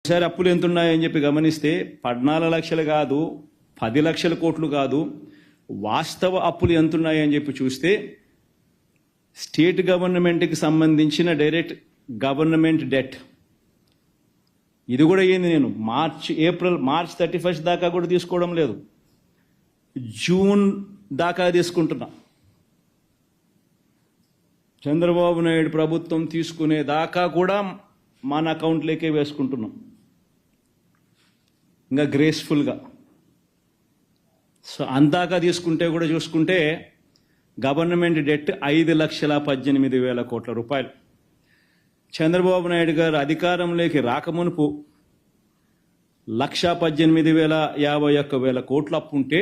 ఒకసారి అప్పులు ఎంత ఉన్నాయని చెప్పి గమనిస్తే 14 లక్షలు కాదు, 10 లక్షల కోట్లు కాదు, వాస్తవ అప్పులు ఎంత ఉన్నాయని చెప్పి చూస్తే స్టేట్ గవర్నమెంట్కి సంబంధించిన డైరెక్ట్ గవర్నమెంట్ డెట్ ఇది కూడా ఏంది, నేను మార్చ్ 31 దాకా కూడా తీసుకోవడం లేదు, జూన్ దాకా తీసుకుంటున్నా. చంద్రబాబు నాయుడు ప్రభుత్వం తీసుకునే దాకా కూడా మన అకౌంట్లోకే వేసుకుంటున్నాం, ఇంకా గ్రేస్ఫుల్గా. సో అందాక తీసుకుంటే కూడా చూసుకుంటే గవర్నమెంట్ డెట్ 5,18,000 కోట్ల రూపాయలు. చంద్రబాబు నాయుడు గారు అధికారంలోకి రాకమునుపు 1,18,051 కోట్ల అప్పు ఉంటే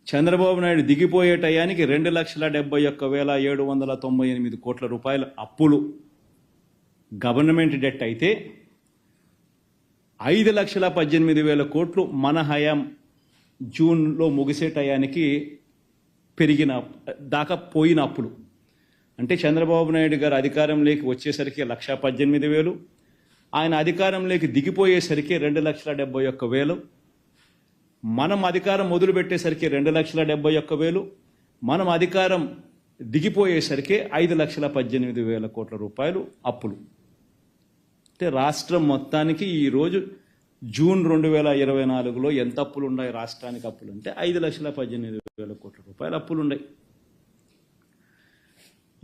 చంద్రబాబు నాయుడు దిగిపోయే టయానికి 2,71,798 కోట్ల రూపాయల అప్పులు గవర్నమెంట్ డెట్ అయితే 5,18,000 కోట్లు మన హయాం జూన్లో ముగిసే టయానికి పెరిగిన దాకా పోయిన అప్పులు. అంటే చంద్రబాబు నాయుడు గారు అధికారంలోకి వచ్చేసరికి 1,18,000, ఆయన అధికారంలోకి దిగిపోయేసరికి 2,71,000, మనం అధికారం మొదలుపెట్టేసరికి 2,71,000, మనం అధికారం దిగిపోయేసరికి 5,18,000 కోట్ల రూపాయలు అప్పులు. అంటే రాష్ట్రం మొత్తానికి ఈరోజు జూన్ 2024లో ఎంత అప్పులు ఉన్నాయి రాష్ట్రానికి? అప్పులు అంటే 5,18,000 కోట్ల రూపాయలు అప్పులు ఉన్నాయి.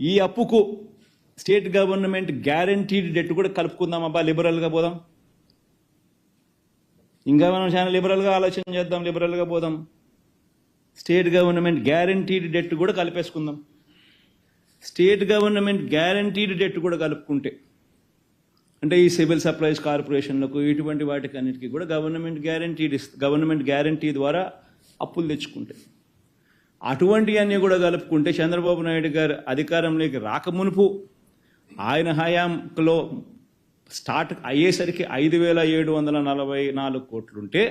ఈ అప్పుకు స్టేట్ గవర్నమెంట్ గ్యారంటీడ్ డెట్ కూడా కలుపుకుందాం. అబ్బా, లిబరల్గా పోదాం, ఇంకా మనం చాలా లిబరల్గా ఆలోచన చేద్దాం, లిబరల్గా పోదాం. స్టేట్ గవర్నమెంట్ గ్యారంటీడ్ డెట్ కూడా కలిపేసుకుందాం. స్టేట్ గవర్నమెంట్ గ్యారంటీడ్ డెట్ కూడా కలుపుకుంటే అంటే ఈ సివిల్ సప్లైస్ కార్పొరేషన్లకు ఇటువంటి వాటికి అన్నిటికీ కూడా గవర్నమెంట్ గ్యారంటీ ద్వారా అప్పులు తెచ్చుకుంటే, అటువంటివన్నీ కూడా కలుపుకుంటే చంద్రబాబు నాయుడు గారు అధికారంలోకి రాకమునుపు ఆయన హయాంలో స్టార్ట్ అయ్యేసరికి 5,744 కోట్లుంటే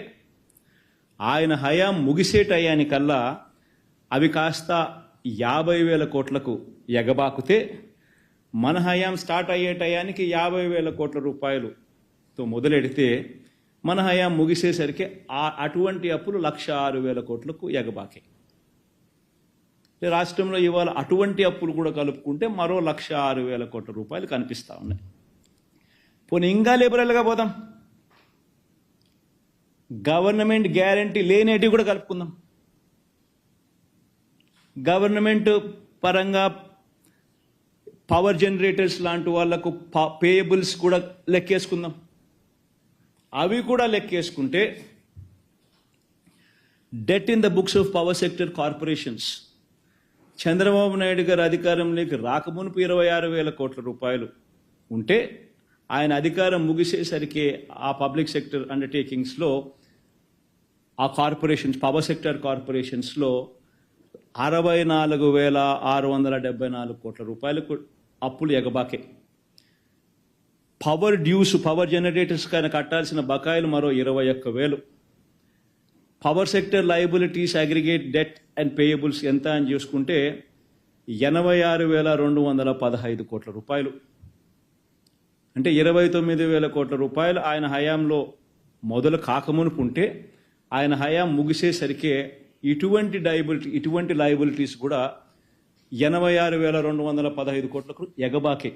ఆయన హయాం ముగిసే టయానికల్లా అవి కాస్త 50,000 కోట్లకు ఎగబాకుతే మన హయాం స్టార్ట్ అయ్యే టయానికి 50,000 కోట్ల రూపాయలుతో మొదలెడితే మన హయాం ముగిసేసరికి అటువంటి అప్పులు 106,000 కోట్లకు ఎగబాకే. రాష్ట్రంలో ఇవాళ అటువంటి అప్పులు కూడా కలుపుకుంటే మరో 106,000 కోట్ల రూపాయలు కనిపిస్తూ ఉన్నాయి. పోనీ ఇంకా లిబరల్గా పోదాం, గవర్నమెంట్ గ్యారంటీ లేనేటివి కూడా కలుపుకుందాం. గవర్నమెంట్ పరంగా పవర్ జనరేటర్స్ లాంటి వాళ్లకు పేయబుల్స్ కూడా లెక్కేసుకుందాం. అవి కూడా లెక్కేసుకుంటే debt in the books of power sector corporations Chandrababu Naidu garu అధికారంలోకి రాకమునుపు 26,000 కోట్ల రూపాయలు ఉంటే ఆయన అధికారం ముగిసేసరికి ఆ పబ్లిక్ సెక్టర్ అండర్టేకింగ్స్లో ఆ కార్పొరేషన్స్ పవర్ సెక్టర్ కార్పొరేషన్స్లో 64,674 కోట్ల రూపాయలకు అప్పులు ఎగబాకే. పవర్ జనరేటర్స్ కానీ కట్టాల్సిన బకాయిలు మరో 21,000. Power sector liabilities aggregate debt and payables ఎంత అని చూసుకుంటే 86,215 కోట్ల రూపాయలు. అంటే 29,000 కోట్ల రూపాయలు ఆయన హయాంలో మొదలు కాకమునుపు ఉంటే ఆయన హయాం ముగిసేసరికి ఇటువంటి లయబిలిటీస్ కూడా 86,215 కోట్లకు ఎగబాకే.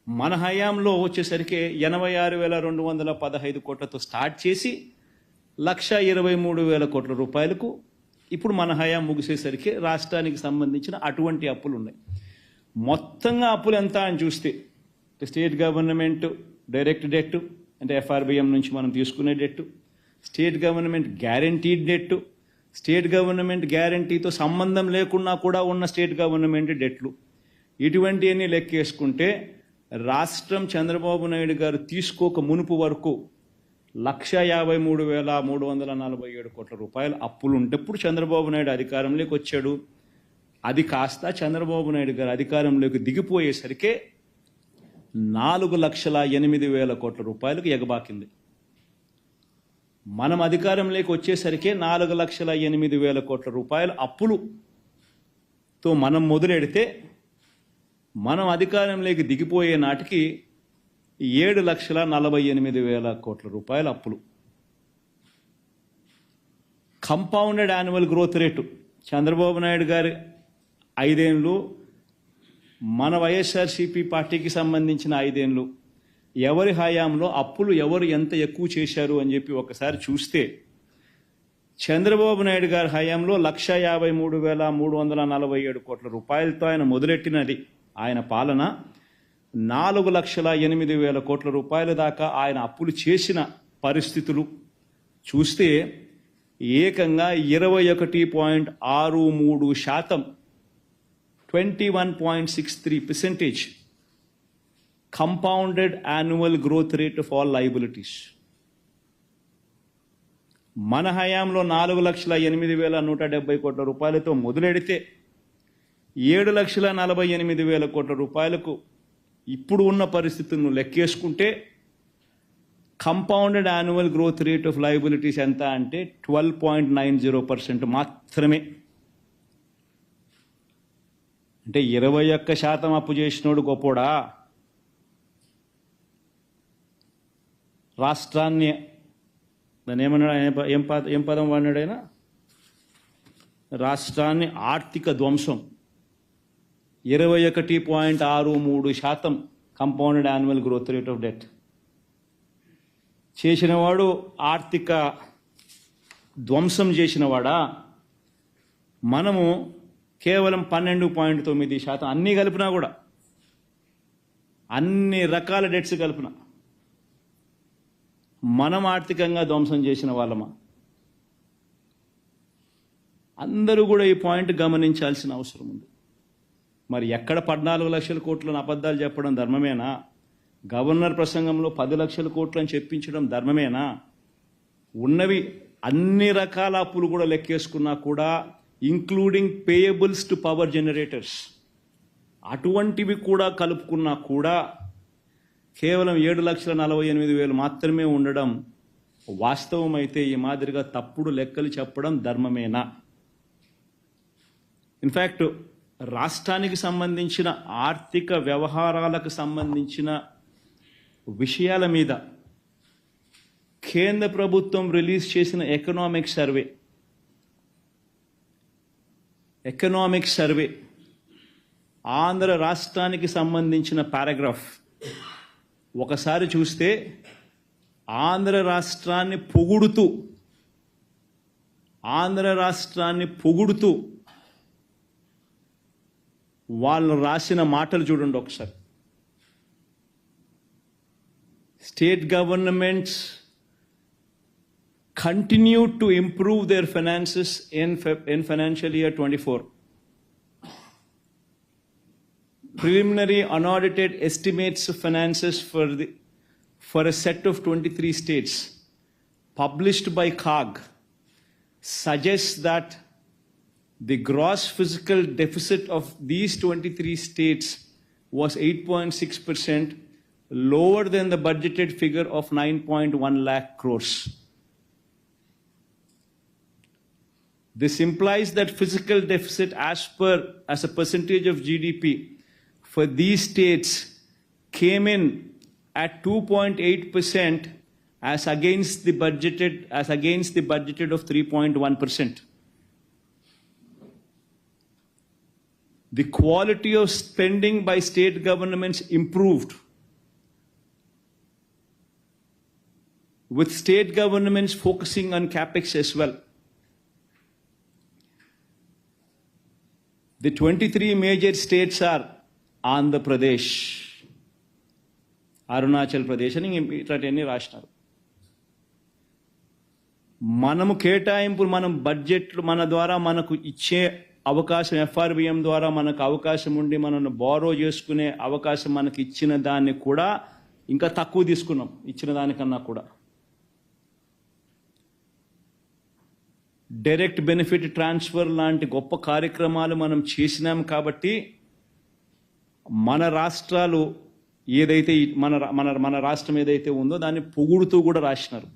మన హయాంలో వచ్చేసరికి 86,215 కోట్లతో స్టార్ట్ చేసి 1,23,000 కోట్ల రూపాయలకు ఇప్పుడు మన హయాం ముగిసేసరికి రాష్ట్రానికి సంబంధించిన అటువంటి అప్పులు ఉన్నాయి. మొత్తంగా అప్పులు ఎంత అని చూస్తే స్టేట్ గవర్నమెంట్ డైరెక్ట్ డెట్ అంటే FRBM నుంచి మనం తీసుకునే debt, state government guaranteed debt, state government గ్యారంటీతో సంబంధం లేకున్నా కూడా ఉన్న స్టేట్ గవర్నమెంట్ డెట్లు, ఇటువంటివన్నీ లెక్కేసుకుంటే రాష్ట్రం చంద్రబాబు నాయుడు గారు తీసుకోక మునుపు వరకు 1,53,347 కోట్ల రూపాయలు అప్పులు ఉంటేప్పుడు చంద్రబాబు నాయుడు అధికారంలోకి వచ్చాడు. అది కాస్త చంద్రబాబు నాయుడు గారు అధికారంలోకి దిగిపోయేసరికి 4,08,000 కోట్ల రూపాయలకు ఎగబాకింది. మనం అధికారంలోకి వచ్చేసరికి 4,08,000 కోట్ల రూపాయల అప్పులుతో మనం మొదలెడితే మనం అధికారంలోకి దిగిపోయే నాటికి 7,48,000 కోట్ల రూపాయల అప్పులు. Compounded annual growth rate Chandrababu Naidu గారి 5 ఏళ్ళు, మన వైఎస్ఆర్సీపీ పార్టీకి సంబంధించిన 5 ఏళ్ళు, ఎవరి హయాంలో అప్పులు ఎవరు ఎంత ఎక్కువ చేశారు అని చెప్పి ఒకసారి చూస్తే చంద్రబాబు నాయుడు గారి హయాంలో 1,53,347 కోట్ల రూపాయలతో ఆయన మొదలెట్టినది ఆయన పాలన 4,08,000 కోట్ల రూపాయల దాకా ఆయన అప్పులు చేసిన పరిస్థితులు చూస్తే ఏకంగా 21.63%, 21.63% compounded annual growth rate of all liabilities. మన హయాంలో 4,08,170 కోట్ల రూపాయలతో మొదలెడితే 7,48,000 కోట్ల రూపాయలకు ఇప్పుడు ఉన్న పరిస్థితులను లెక్కేసుకుంటే compounded annual growth rate of liabilities ఎంత అంటే 12.90% మాత్రమే. అంటే 21% అప్పు చేసినోడు గొప్పోడా? రాష్ట్రాన్ని దాన్ని ఏమన్నాడు, ఏం పదం వాడినాడైనా, రాష్ట్రాన్ని ఆర్థిక ధ్వంసం 21.63% compounded annual growth rate of debt చేసినవాడు ఆర్థిక ధ్వంసం చేసినవాడా? మనము కేవలం 12.9%, అన్నీ కలిపినా కూడా, అన్ని రకాల డెట్స్ కలిపిన మనం ఆర్థికంగా ధ్వంసం చేసిన వాళ్ళమా? అందరూ కూడా ఈ పాయింట్ గమనించాల్సిన అవసరం ఉంది. మరి ఎక్కడ 14 లక్షల కోట్లను అబద్ధాలు చెప్పడం ధర్మమేనా? గవర్నర్ ప్రసంగంలో 10 లక్షల కోట్లు అని చెప్పించడం ధర్మమేనా? ఉన్నవి అన్ని రకాల అప్పులు కూడా లెక్కేసుకున్నా కూడా, including payables to power generators, అటువంటివి కూడా కలుపుకున్నా కూడా కేవలం 7,48,000 మాత్రమే ఉండడం వాస్తవమైతే ఈ మాదిరిగా తప్పుడు లెక్కలు చెప్పడం ధర్మమేనా? ఇన్ఫ్యాక్ట్ రాష్ట్రానికి సంబంధించిన ఆర్థిక వ్యవహారాలకు సంబంధించిన విషయాల మీద కేంద్ర ప్రభుత్వం రిలీజ్ చేసిన ఎకనామిక్ సర్వే ఆంధ్ర రాష్ట్రానికి సంబంధించిన పారాగ్రాఫ్ ఒకసారి చూస్తే ఆంధ్ర రాష్ట్రాన్ని పొగుడుతూ వాళ్ళు రాసిన మాటలు చూడండి ఒకసారి. State governments continued to improve their finances in financial year 24. Preliminary unaudited estimates of finances for a set of 23 states published by CAG suggests that the gross fiscal deficit of these 23 states was 8.6%, lower than the budgeted figure of 9.1 lakh crores. This implies that fiscal deficit as a percentage of GDP for these states came in at 2.8% as against the budgeted of 3.1%. The quality of spending by state governments improved, with state governments focusing on capex as well. The 23 major states are Andhra Pradesh, Arunachal Pradesh అని ఇట్లాంటివన్నీ రాసినారు. మనము కేటాయింపులు, మనం బడ్జెట్లు మన ద్వారా మనకు ఇచ్చే అవకాశం, FRBM ద్వారా మనకు అవకాశం ఉండి మనల్ని బారో చేసుకునే అవకాశం మనకి ఇచ్చిన దాన్ని కూడా ఇంకా తక్కువ తీసుకున్నాం, ఇచ్చిన దానికన్నా కూడా. డైరెక్ట్ బెనిఫిట్ ట్రాన్స్ఫర్ లాంటి గొప్ప కార్యక్రమాలు మనం చేసినాం కాబట్టి మన రాష్ట్రాలు ఏదైతే మన రాష్ట్రం ఏదైతే ఉందో దాన్ని పొగుడుతూ కూడా రాసినారు.